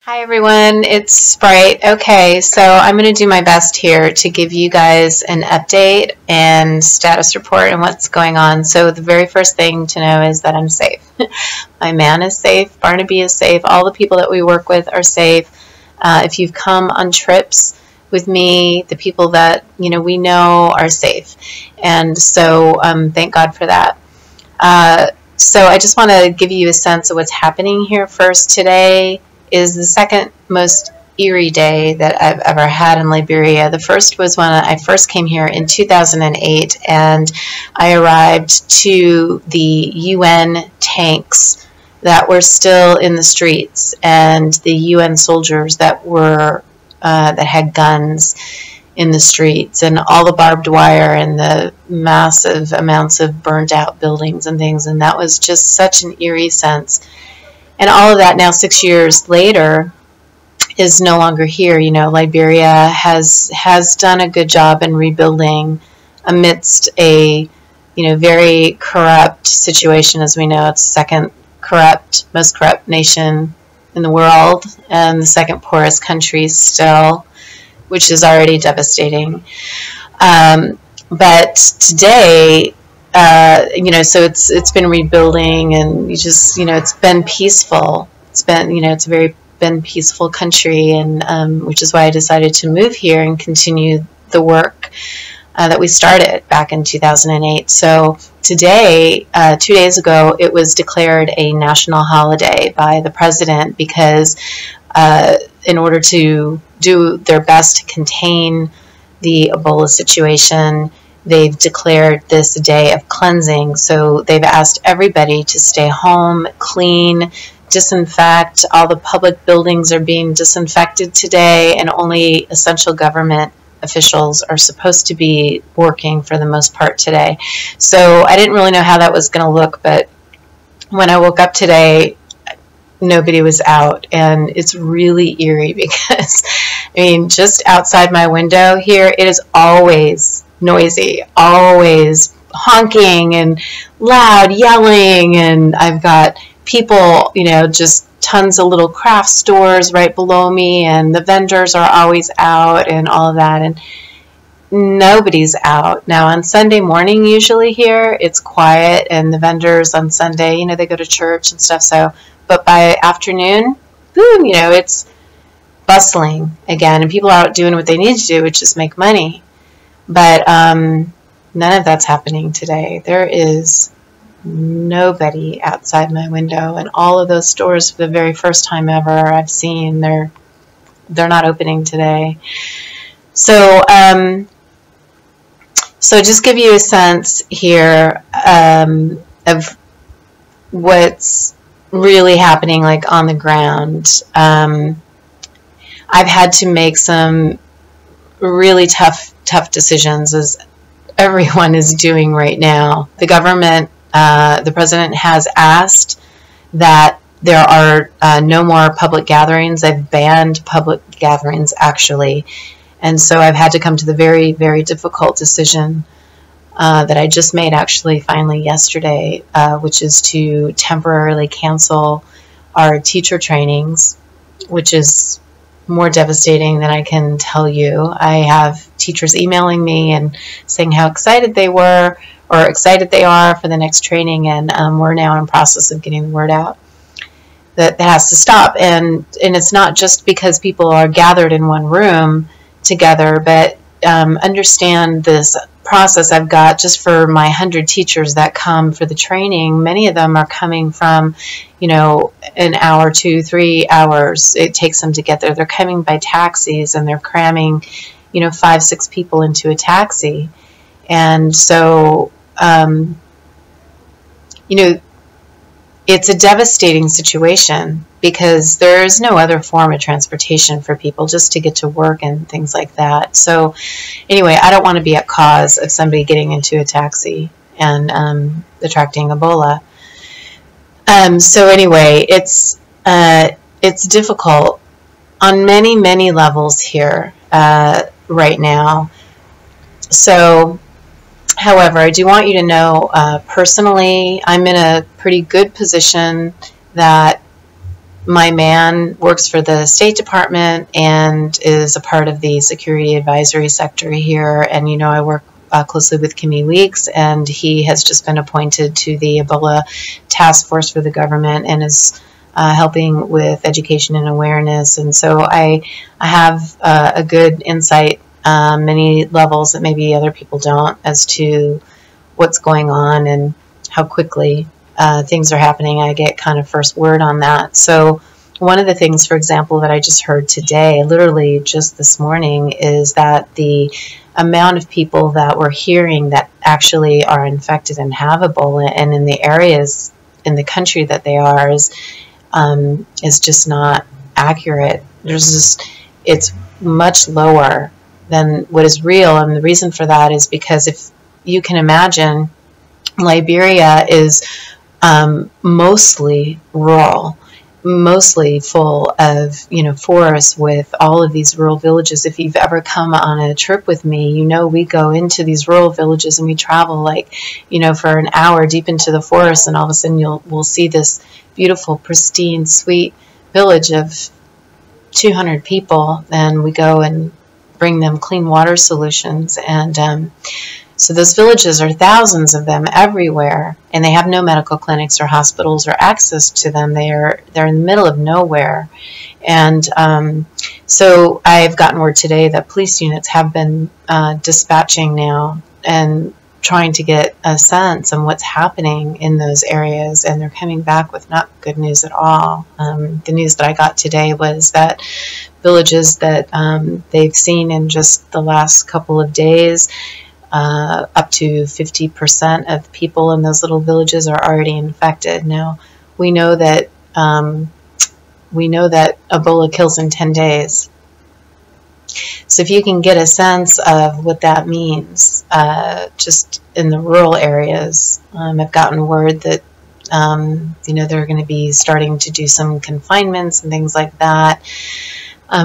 Hi everyone, it's Spryte. Okay, so I'm going to do my best here to give you guys an update and status report on what's going on. So the very first thing to know is that I'm safe. My man is safe, Barnaby is safe, all the people that we work with are safe. If you've come on trips with me, the people that we know are safe. And so thank God for that. So I just want to give you a sense of what's happening here first. Today is the second most eerie day that I've ever had in Liberia. The first was when I first came here in 2008, and I arrived to the UN tanks that were still in the streets and the UN soldiers that were that had guns in the streets, and all the barbed wire and the massive amounts of burned out buildings and things, and that was just such an eerie sense. And all of that now, 6 years later, is no longer here. Liberia has done a good job in rebuilding amidst a very corrupt situation. As we know, it's the second most corrupt nation in the world, and the second poorest country still, which is already devastating. But today, so it's been rebuilding, and it's been peaceful. It's been been peaceful country, and which is why I decided to move here and continue the work that we started back in 2008. So today, 2 days ago, it was declared a national holiday by the president because in order to do their best to contain the Ebola situation, they've declared this a day of cleansing. So they've asked everybody to stay home, clean, disinfect. All the public buildings are being disinfected today, and only essential government officials are supposed to be working for the most part today. So I didn't really know how that was going to look, but when I woke up today, nobody was out, and it's really eerie because, just outside my window here, it is always noisy, always honking and loud yelling, and I've got people, just tons of little craft stores right below me, and the vendors are always out and all of that, and nobody's out. Now on Sunday morning, usually here, it's quiet, and the vendors on Sunday, they go to church and stuff, but by afternoon, boom, it's bustling again, and people are out doing what they need to do, which is make money. But none of that's happening today. There is nobody outside my window, and all of those stores, for the very first time ever I've seen, they're not opening today. So so just give you a sense here of what's really happening, like on the ground. I've had to make some really tough decisions, as everyone is doing right now. The government, the president has asked that there are no more public gatherings. They've banned public gatherings, actually. And so I've had to come to the very, very difficult decision that I just made, actually, finally yesterday, which is to temporarily cancel our teacher trainings, which is more devastating than I can tell you. I have teachers emailing me and saying how excited they were, or excited they are for the next training, and we're now in process of getting the word out that has to stop. And it's not just because people are gathered in one room together, but understand this process I've got just for my 100 teachers that come for the training. Many of them are coming from, an hour, 2, 3 hours it takes them to get there. They're coming by taxis, and they're cramming, 5, 6 people into a taxi. And so, it's a devastating situation because there is no other form of transportation for people just to get to work and things like that. So anyway, I don't want to be at cause of somebody getting into a taxi and attracting Ebola. So anyway, it's difficult on many, many levels here right now. So however, I do want you to know, personally, I'm in a pretty good position that my man works for the State Department and is a part of the security advisory sector here. And, you know, I work closely with Kimmy Weeks, and he has just been appointed to the Ebola task force for the government and is helping with education and awareness. And so I have a good insight, many levels that maybe other people don't, as to what's going on and how quickly things are happening. I get kind of first word on that. So one of the things, for example, that I just heard today, literally just this morning, is that the amount of people that we're hearing that actually are infected and have Ebola, and in the areas in the country that they are, is just not accurate. It's much lower than what is real, and the reason for that is because if you can imagine, Liberia is mostly rural, mostly full of, you know, forests with all of these rural villages. If you've ever come on a trip with me, you know we go into these rural villages and we travel, like, you know, for an hour deep into the forest, and all of a sudden we'll see this beautiful, pristine, sweet village of 200 people, and we go and bring them clean water solutions. And so those villages are thousands of them everywhere, and they have no medical clinics or hospitals or access to them. They're in the middle of nowhere. And so I've gotten word today that police units have been dispatching now and trying to get a sense on what's happening in those areas, and they're coming back with not good news at all. The news that I got today was that villages that they've seen in just the last couple of days, up to 50% of people in those little villages are already infected. Now, we know that Ebola kills in 10 days. So if you can get a sense of what that means, just in the rural areas, I've gotten word that you know, they're going to be starting to do some confinements and things like that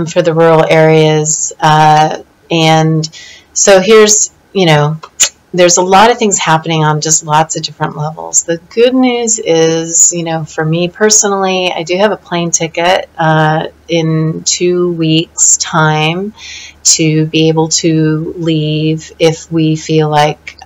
for the rural areas. And so here's, you know, there's a lot of things happening on just lots of different levels. The good news is, you know, for me personally, I do have a plane ticket in 2 weeks' time to be able to leave if we feel like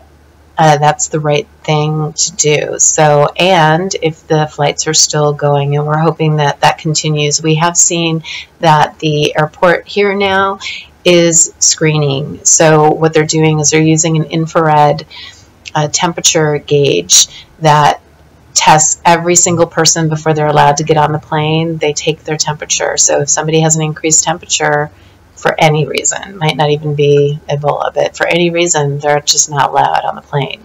that's the right thing to do. So, and if the flights are still going, and we're hoping that that continues. We have seen that the airport here now is screening. So what they're doing is they're using an infrared temperature gauge that tests every single person before they're allowed to get on the plane. They take their temperature. So if somebody has an increased temperature for any reason, might not even be Ebola, but for any reason, they're just not allowed on the plane.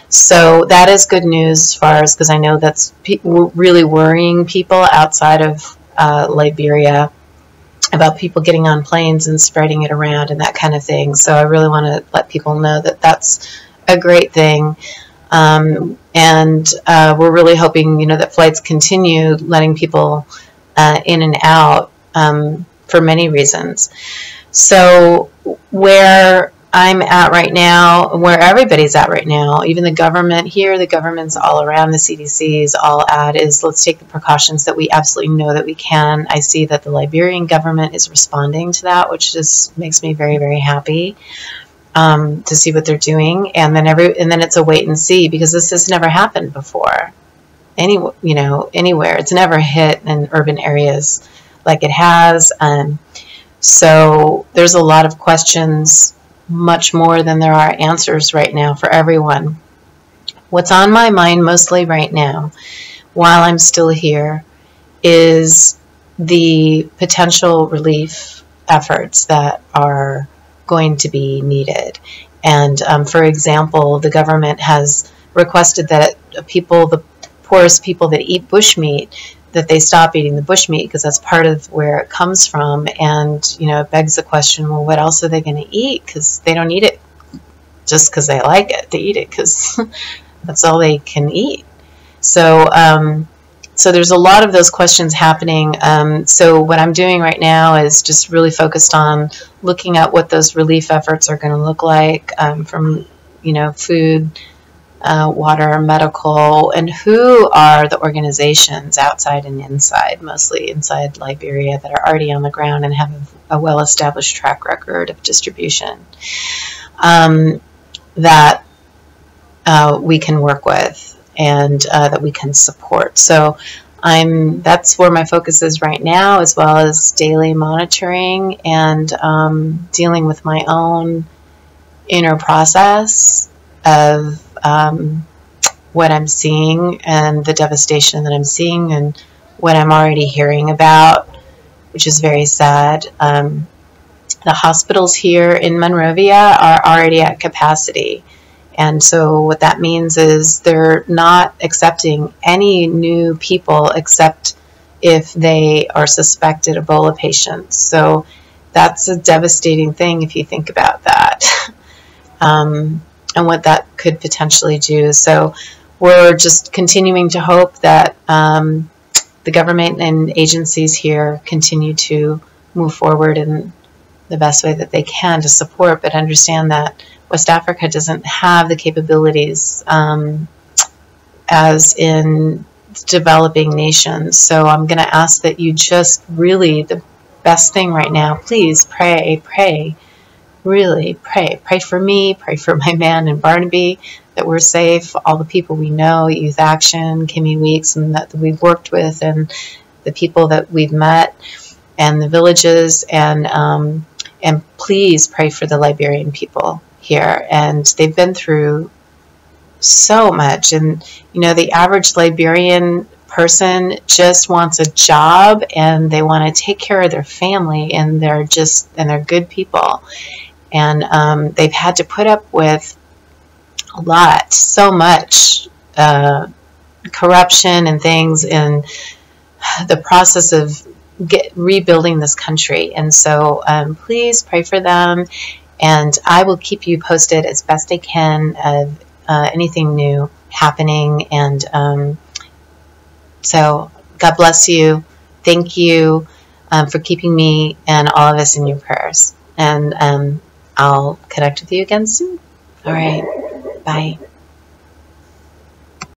So that is good news as far as, because I know that's really worrying people outside of Liberia, about people getting on planes and spreading it around and that kind of thing. So I really want to let people know that that's a great thing. And we're really hoping, you know, that flights continue letting people in and out for many reasons. So where I'm at right now, where everybody's at right now, even the government here, the governments all around, the CDC's all at, is let's take the precautions that we absolutely know that we can. I see that the Liberian government is responding to that, which just makes me very, very happy to see what they're doing. And then it's a wait and see, because this has never happened before. Anywhere. It's never hit in urban areas like it has. So there's a lot of questions, much more than there are answers right now for everyone. What's on my mind mostly right now, while I'm still here, is the potential relief efforts that are going to be needed. And for example, the government has requested that the poorest people that eat bushmeat, that they stop eating the bushmeat, because that's part of where it comes from. And, you know, it begs the question, well, what else are they going to eat? Because they don't eat it just because they like it. They eat it because that's all they can eat. So, so there's a lot of those questions happening. So what I'm doing right now is just really focused on looking at what those relief efforts are going to look like, from, you know, food, water, medical, and who are the organizations outside and inside, mostly inside Liberia, that are already on the ground and have a well-established track record of distribution that we can work with and that we can support. So that's where my focus is right now, as well as daily monitoring and dealing with my own inner process of what I'm seeing and the devastation that I'm seeing and what I'm already hearing about, which is very sad. The hospitals here in Monrovia are already at capacity. And so what that means is they're not accepting any new people except if they are suspected Ebola patients. So that's a devastating thing if you think about that. And what that could potentially do. So we're just continuing to hope that the government and agencies here continue to move forward in the best way that they can to support, but understand that West Africa doesn't have the capabilities as in developing nations. So I'm going to ask that you just really, the best thing right now, please pray, really pray. Pray for me, pray for my man in Barnaby, that we're safe, all the people we know, Youth Action, Kimmy Weeks, and that we've worked with, and the people that we've met, and the villages, and please pray for the Liberian people here. And they've been through so much, and you know, the average Liberian person just wants a job, and they want to take care of their family, and they're good people. And they've had to put up with a lot, so much corruption and things in the process of rebuilding this country. And so please pray for them, and I will keep you posted as best I can of anything new happening. And so God bless you. Thank you for keeping me and all of us in your prayers. And I'll connect with you again soon. All right. Bye.